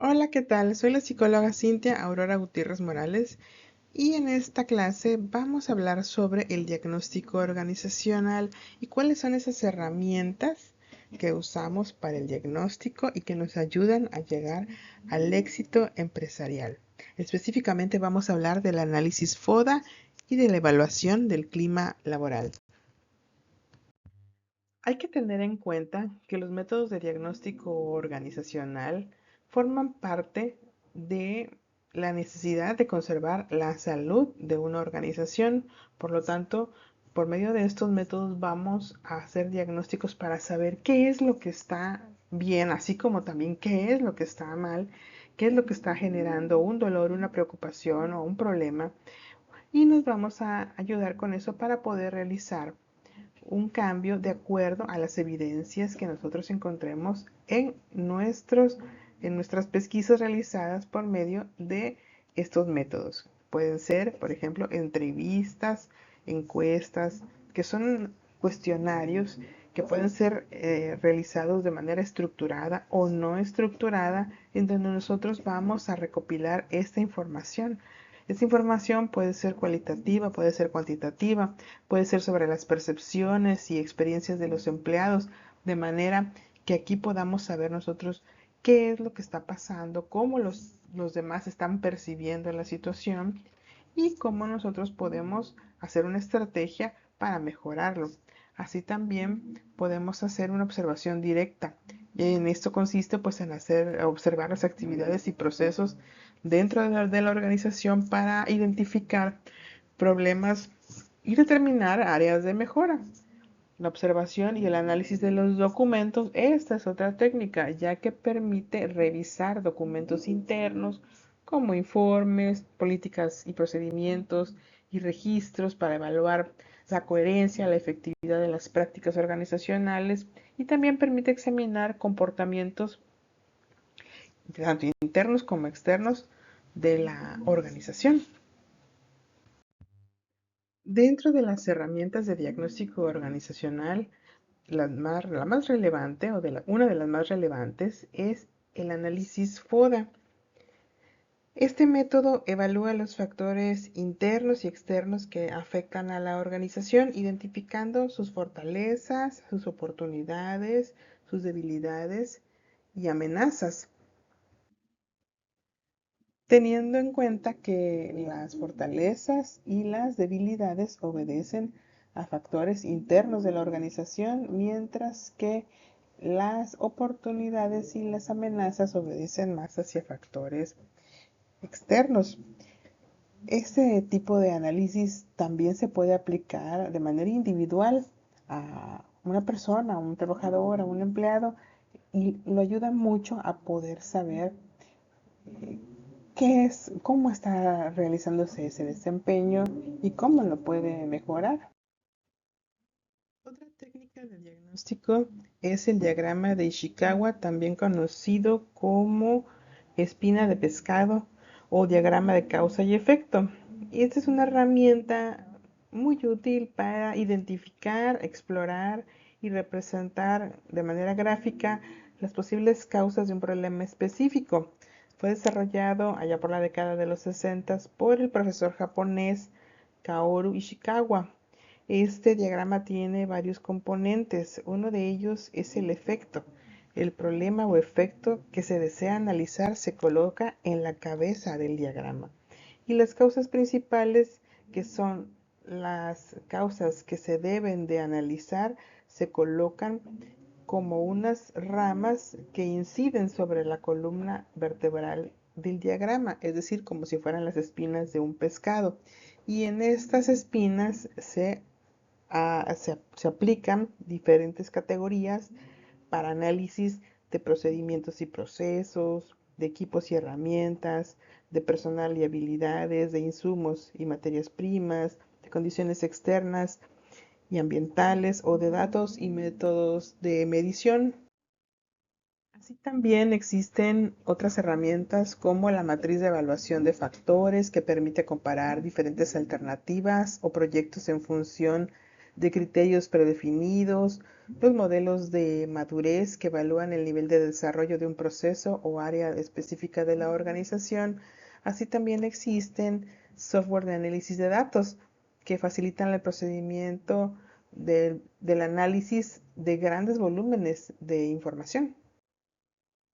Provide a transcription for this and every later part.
Hola, ¿qué tal? Soy la psicóloga Cintia Aurora Gutiérrez Morales y en esta clase vamos a hablar sobre el diagnóstico organizacional y cuáles son esas herramientas que usamos para el diagnóstico y que nos ayudan a llegar al éxito empresarial. Específicamente vamos a hablar del análisis FODA y de la evaluación del clima laboral. Hay que tener en cuenta que los métodos de diagnóstico organizacional forman parte de la necesidad de conservar la salud de una organización. Por lo tanto, por medio de estos métodos vamos a hacer diagnósticos para saber qué es lo que está bien, así como también qué es lo que está mal, qué es lo que está generando un dolor, una preocupación o un problema. Y nos vamos a ayudar con eso para poder realizar un cambio de acuerdo a las evidencias que nosotros encontremos en nuestras pesquisas realizadas por medio de estos métodos. Pueden ser, por ejemplo, entrevistas, encuestas, que son cuestionarios que pueden ser realizados de manera estructurada o no estructurada, en donde nosotros vamos a recopilar esta información. Esta información puede ser cualitativa, puede ser cuantitativa, puede ser sobre las percepciones y experiencias de los empleados, de manera que aquí podamos saber nosotros qué es lo que está pasando, cómo los demás están percibiendo la situación y cómo nosotros podemos hacer una estrategia para mejorarlo. Así también podemos hacer una observación directa. En esto consiste pues en observar las actividades y procesos dentro de la organización para identificar problemas y determinar áreas de mejora. La observación y el análisis de los documentos, esta es otra técnica, ya que permite revisar documentos internos como informes, políticas y procedimientos y registros para evaluar la coherencia, la efectividad de las prácticas organizacionales y también permite examinar comportamientos tanto internos como externos de la organización. Dentro de las herramientas de diagnóstico organizacional, la más relevante o una de las más relevantes es el análisis FODA. Este método evalúa los factores internos y externos que afectan a la organización, identificando sus fortalezas, sus oportunidades, sus debilidades y amenazas, teniendo en cuenta que las fortalezas y las debilidades obedecen a factores internos de la organización, mientras que las oportunidades y las amenazas obedecen más hacia factores externos. Este tipo de análisis también se puede aplicar de manera individual a una persona, a un trabajador, a un empleado, y lo ayuda mucho a poder saber qué es, cómo está realizándose ese desempeño y cómo lo puede mejorar. Otra técnica de diagnóstico es el diagrama de Ishikawa, también conocido como espina de pescado o diagrama de causa y efecto. Y esta es una herramienta muy útil para identificar, explorar y representar de manera gráfica las posibles causas de un problema específico. Fue desarrollado allá por la década de los 60 por el profesor japonés Kaoru Ishikawa. Este diagrama tiene varios componentes. Uno de ellos es el efecto. El problema o efecto que se desea analizar se coloca en la cabeza del diagrama. Y las causas principales, que son las causas que se deben de analizar, se colocan como unas ramas que inciden sobre la columna vertebral del diagrama, es decir, como si fueran las espinas de un pescado. Y en estas espinas se aplican diferentes categorías para análisis de procedimientos y procesos, de equipos y herramientas, de personal y habilidades, de insumos y materias primas, de condiciones externas y ambientales o de datos y métodos de medición. Así también existen otras herramientas como la matriz de evaluación de factores que permite comparar diferentes alternativas o proyectos en función de criterios predefinidos, los modelos de madurez que evalúan el nivel de desarrollo de un proceso o área específica de la organización. Así también existen software de análisis de datos que facilitan el procedimiento del análisis de grandes volúmenes de información.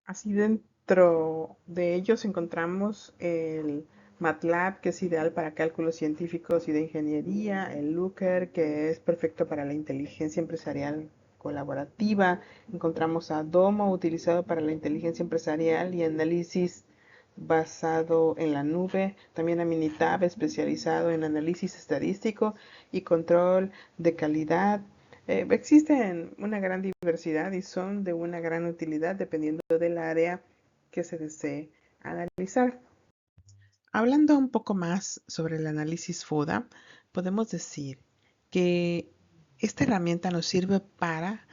Así dentro de ellos encontramos el MATLAB, que es ideal para cálculos científicos y de ingeniería, el Looker, que es perfecto para la inteligencia empresarial colaborativa. Encontramos a Domo, utilizado para la inteligencia empresarial y análisis basado en la nube. También a Minitab, especializado en análisis estadístico y control de calidad. Existen una gran diversidad y son de una gran utilidad dependiendo del área que se desee analizar. Hablando un poco más sobre el análisis FODA, podemos decir que esta herramienta nos sirve para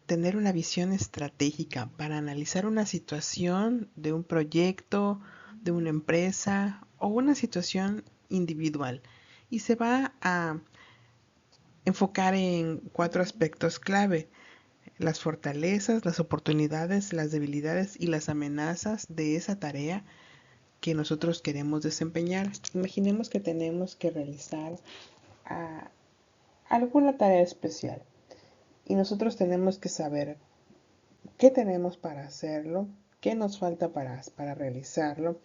tener una visión estratégica, para analizar una situación de un proyecto, de una empresa o una situación individual. Y se va a enfocar en 4 aspectos clave: las fortalezas, las oportunidades, las debilidades y las amenazas de esa tarea que nosotros queremos desempeñar. Imaginemos que tenemos que realizar ah, alguna tarea especial y nosotros tenemos que saber qué tenemos para hacerlo, qué nos falta para realizarlo,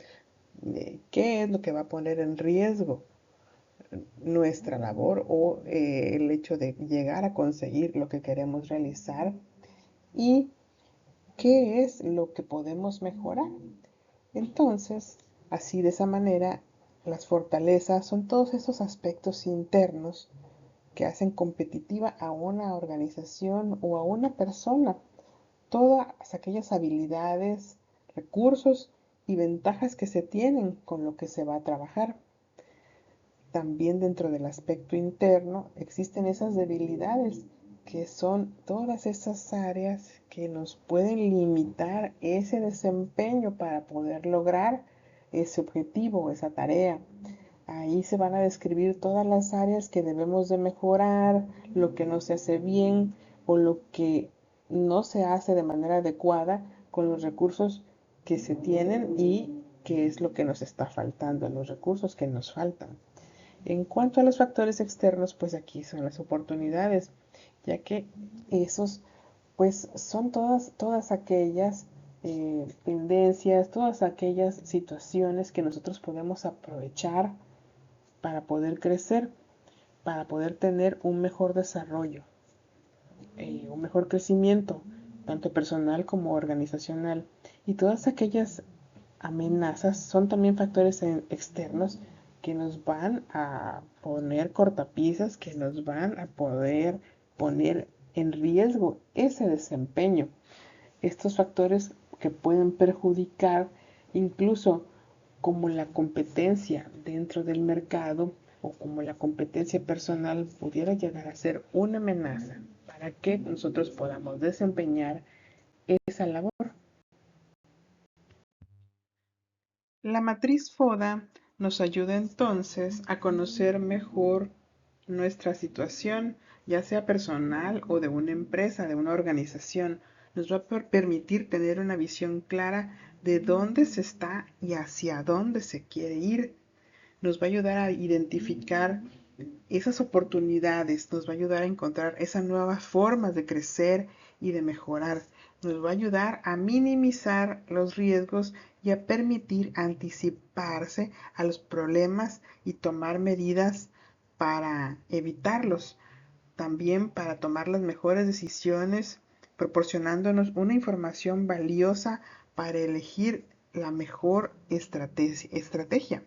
qué es lo que va a poner en riesgo nuestra labor o el hecho de llegar a conseguir lo que queremos realizar, y qué es lo que podemos mejorar. Entonces, así de esa manera, las fortalezas son todos esos aspectos internos que hacen competitiva a una organización o a una persona. Todas aquellas habilidades, recursos y ventajas que se tienen con lo que se va a trabajar. También dentro del aspecto interno existen esas debilidades, que son todas esas áreas que nos pueden limitar ese desempeño para poder lograr ese objetivo, esa tarea. Ahí se van a describir todas las áreas que debemos de mejorar, lo que no se hace bien o lo que no se hace de manera adecuada con los recursos que se tienen y qué es lo que nos está faltando, los recursos que nos faltan. En cuanto a los factores externos, pues aquí son las oportunidades, ya que esos pues son todas aquellas tendencias, todas aquellas situaciones que nosotros podemos aprovechar para poder crecer, para poder tener un mejor desarrollo, un mejor crecimiento, tanto personal como organizacional. Y todas aquellas amenazas son también factores externos que nos van a poner cortapisas, que nos van a poder poner en riesgo ese desempeño. Estos factores que pueden perjudicar, incluso como la competencia dentro del mercado o como la competencia personal, pudiera llegar a ser una amenaza para que nosotros podamos desempeñar esa labor. La matriz FODA nos ayuda entonces a conocer mejor nuestra situación, ya sea personal o de una empresa, de una organización. Nos va a permitir tener una visión clara de dónde se está y hacia dónde se quiere ir. Nos va a ayudar a identificar esas oportunidades, nos va a ayudar a encontrar esas nuevas formas de crecer y de mejorar. Nos va a ayudar a minimizar los riesgos y a permitir anticiparse a los problemas y tomar medidas para evitarlos. También para tomar las mejores decisiones, proporcionándonos una información valiosa para elegir la mejor estrategia.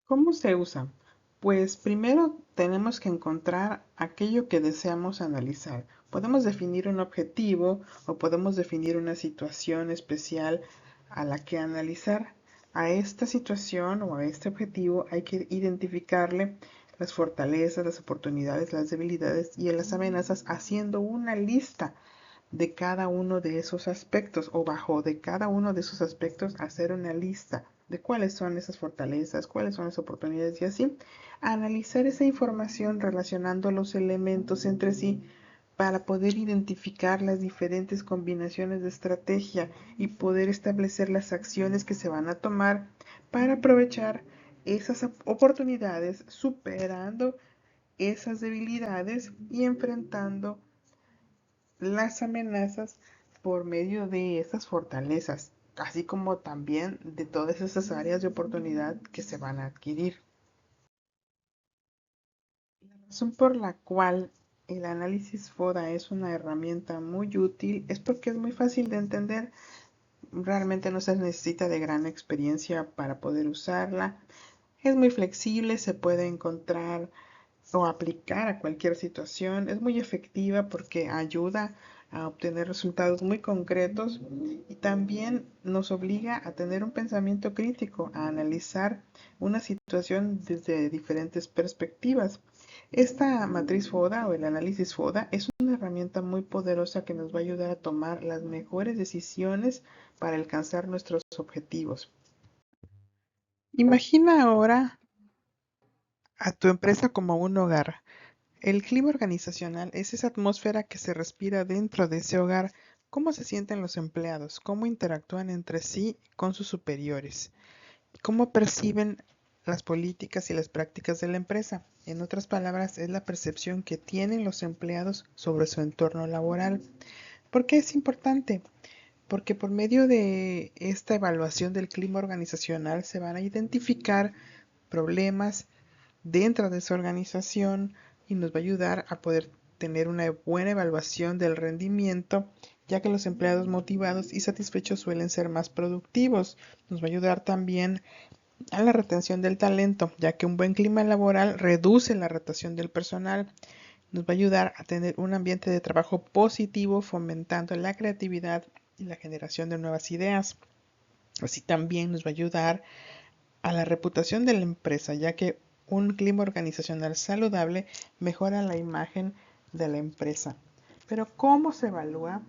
¿Cómo se usa? Pues primero tenemos que encontrar aquello que deseamos analizar. Podemos definir un objetivo o podemos definir una situación especial a la que analizar. A esta situación o a este objetivo hay que identificarle las fortalezas, las oportunidades, las debilidades y las amenazas, haciendo una lista de cada uno de esos aspectos, o bajo de cada uno de esos aspectos hacer una lista de cuáles son esas fortalezas, cuáles son las oportunidades y así analizar esa información relacionando los elementos entre sí para poder identificar las diferentes combinaciones de estrategia y poder establecer las acciones que se van a tomar para aprovechar esas oportunidades, superando esas debilidades y enfrentando las amenazas por medio de esas fortalezas, así como también de todas esas áreas de oportunidad que se van a adquirir. La razón por la cual el análisis FODA es una herramienta muy útil es porque es muy fácil de entender. Realmente no se necesita de gran experiencia para poder usarla. Es muy flexible, se puede encontrar o aplicar a cualquier situación. Es muy efectiva porque ayuda a obtener resultados muy concretos y también nos obliga a tener un pensamiento crítico, a analizar una situación desde diferentes perspectivas. Esta matriz FODA o el análisis FODA es una herramienta muy poderosa que nos va a ayudar a tomar las mejores decisiones para alcanzar nuestros objetivos. Imagina ahora a tu empresa como un hogar. El clima organizacional es esa atmósfera que se respira dentro de ese hogar. ¿Cómo se sienten los empleados? ¿Cómo interactúan entre sí con sus superiores? ¿Cómo perciben las políticas y las prácticas de la empresa? En otras palabras, es la percepción que tienen los empleados sobre su entorno laboral. ¿Por qué es importante? Porque por medio de esta evaluación del clima organizacional se van a identificar problemas dentro de su organización y nos va a ayudar a poder tener una buena evaluación del rendimiento, ya que los empleados motivados y satisfechos suelen ser más productivos. Nos va a ayudar también a la retención del talento, ya que un buen clima laboral reduce la rotación del personal. Nos va a ayudar a tener un ambiente de trabajo positivo, fomentando la creatividad y la generación de nuevas ideas. Así también nos va a ayudar a la reputación de la empresa, ya que un clima organizacional saludable mejora la imagen de la empresa. Pero ¿cómo se evalúa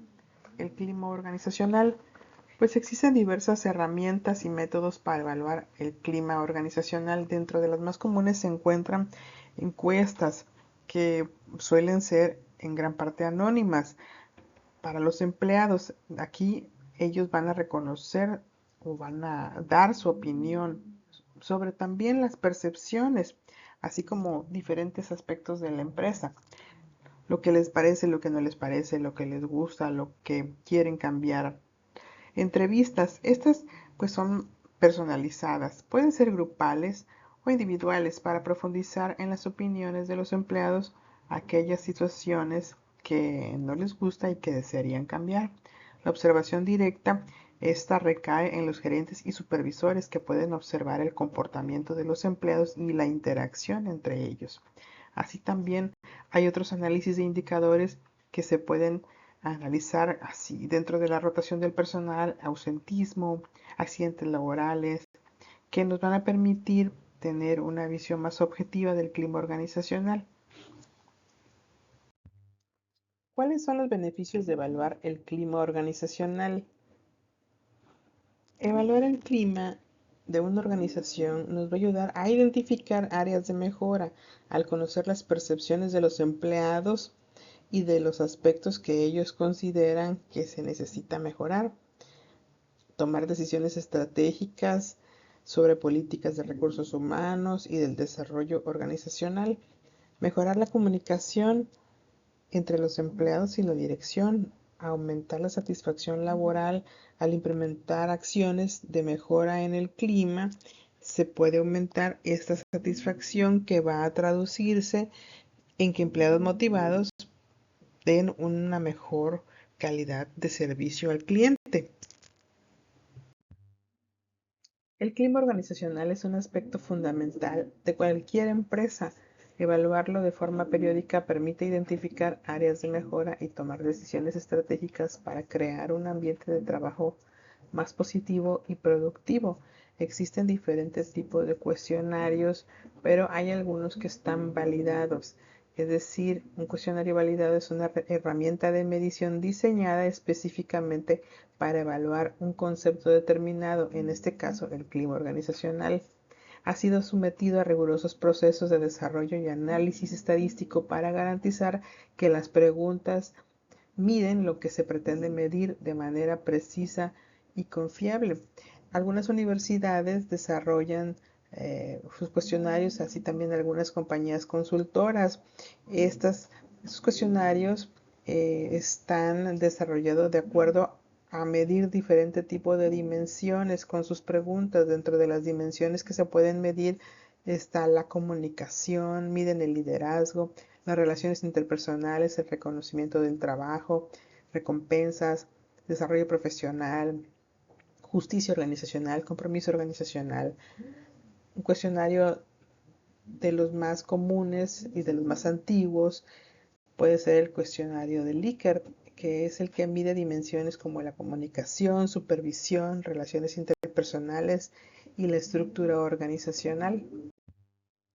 el clima organizacional? Pues existen diversas herramientas y métodos para evaluar el clima organizacional. Dentro de las más comunes se encuentran encuestas que suelen ser en gran parte anónimas para los empleados. Aquí ellos van a reconocer o van a dar su opinión sobre también las percepciones, así como diferentes aspectos de la empresa, lo que les parece, lo que no les parece, lo que les gusta, lo que quieren cambiar. Entrevistas, estas pues son personalizadas, pueden ser grupales o individuales para profundizar en las opiniones de los empleados, aquellas situaciones que no les gusta y que desearían cambiar. La observación directa, esta recae en los gerentes y supervisores que pueden observar el comportamiento de los empleados y la interacción entre ellos. Así también hay otros análisis de indicadores que se pueden analizar así dentro de la rotación del personal, ausentismo, accidentes laborales, que nos van a permitir tener una visión más objetiva del clima organizacional. ¿Cuáles son los beneficios de evaluar el clima organizacional? Evaluar el clima de una organización nos va a ayudar a identificar áreas de mejora al conocer las percepciones de los empleados y de los aspectos que ellos consideran que se necesita mejorar. Tomar decisiones estratégicas sobre políticas de recursos humanos y del desarrollo organizacional, mejorar la comunicación entre los empleados y la dirección, aumentar la satisfacción laboral al implementar acciones de mejora en el clima, se puede aumentar esta satisfacción que va a traducirse en que empleados motivados den una mejor calidad de servicio al cliente. El clima organizacional es un aspecto fundamental de cualquier empresa. Evaluarlo de forma periódica permite identificar áreas de mejora y tomar decisiones estratégicas para crear un ambiente de trabajo más positivo y productivo. Existen diferentes tipos de cuestionarios, pero hay algunos que están validados. Es decir, un cuestionario validado es una herramienta de medición diseñada específicamente para evaluar un concepto determinado, en este caso el clima organizacional. Ha sido sometido a rigurosos procesos de desarrollo y análisis estadístico para garantizar que las preguntas miden lo que se pretende medir de manera precisa y confiable. Algunas universidades desarrollan sus cuestionarios, así también algunas compañías consultoras. Estos cuestionarios están desarrollados de acuerdo a medir diferente tipo de dimensiones con sus preguntas. Dentro de las dimensiones que se pueden medir está la comunicación, miden el liderazgo, las relaciones interpersonales, el reconocimiento del trabajo, recompensas, desarrollo profesional, justicia organizacional, compromiso organizacional. Un cuestionario de los más comunes y de los más antiguos puede ser el cuestionario de Likert, que es el que mide dimensiones como la comunicación, supervisión, relaciones interpersonales y la estructura organizacional.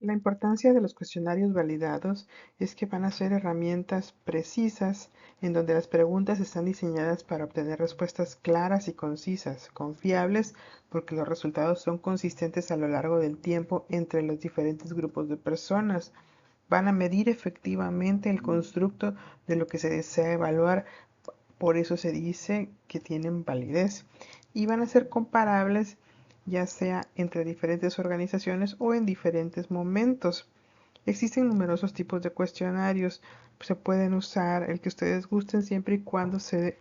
La importancia de los cuestionarios validados es que van a ser herramientas precisas en donde las preguntas están diseñadas para obtener respuestas claras y concisas, confiables, porque los resultados son consistentes a lo largo del tiempo entre los diferentes grupos de personas. Van a medir efectivamente el constructo de lo que se desea evaluar, por eso se dice que tienen validez, y van a ser comparables ya sea entre diferentes organizaciones o en diferentes momentos. Existen numerosos tipos de cuestionarios. Se pueden usar el que ustedes gusten siempre y cuando se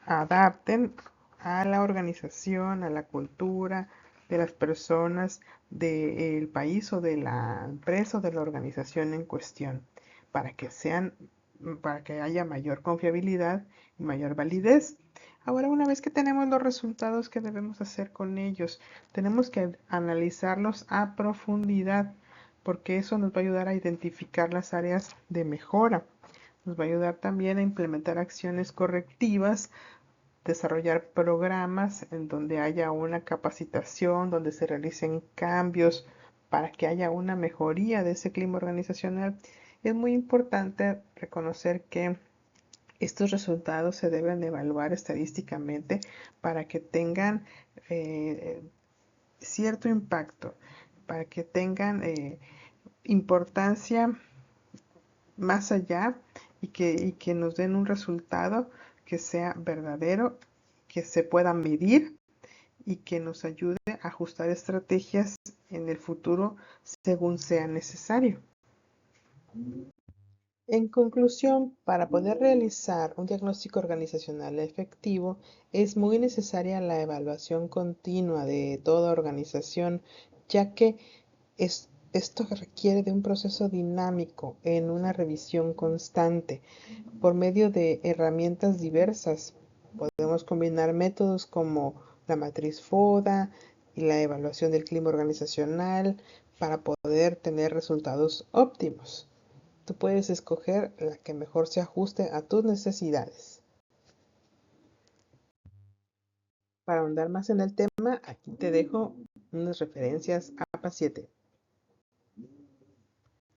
adapten a la organización, a la cultura de las personas del país o de la empresa o de la organización en cuestión, para que sean, para que haya mayor confiabilidad y mayor validez. Ahora, una vez que tenemos los resultados, ¿qué debemos hacer con ellos? Tenemos que analizarlos a profundidad, porque eso nos va a ayudar a identificar las áreas de mejora. Nos va a ayudar también a implementar acciones correctivas, desarrollar programas en donde haya una capacitación, donde se realicen cambios para que haya una mejoría de ese clima organizacional. Es muy importante reconocer que estos resultados se deben evaluar estadísticamente para que tengan eh, cierto impacto, para que tengan importancia más allá y que nos den un resultado que sea verdadero, que se pueda medir y que nos ayude a ajustar estrategias en el futuro según sea necesario. En conclusión, para poder realizar un diagnóstico organizacional efectivo, es muy necesaria la evaluación continua de toda organización, ya que esto requiere de un proceso dinámico en una revisión constante por medio de herramientas diversas. Podemos combinar métodos como la matriz FODA y la evaluación del clima organizacional para poder tener resultados óptimos. Tú puedes escoger la que mejor se ajuste a tus necesidades. Para ahondar más en el tema, aquí te dejo unas referencias APA 7.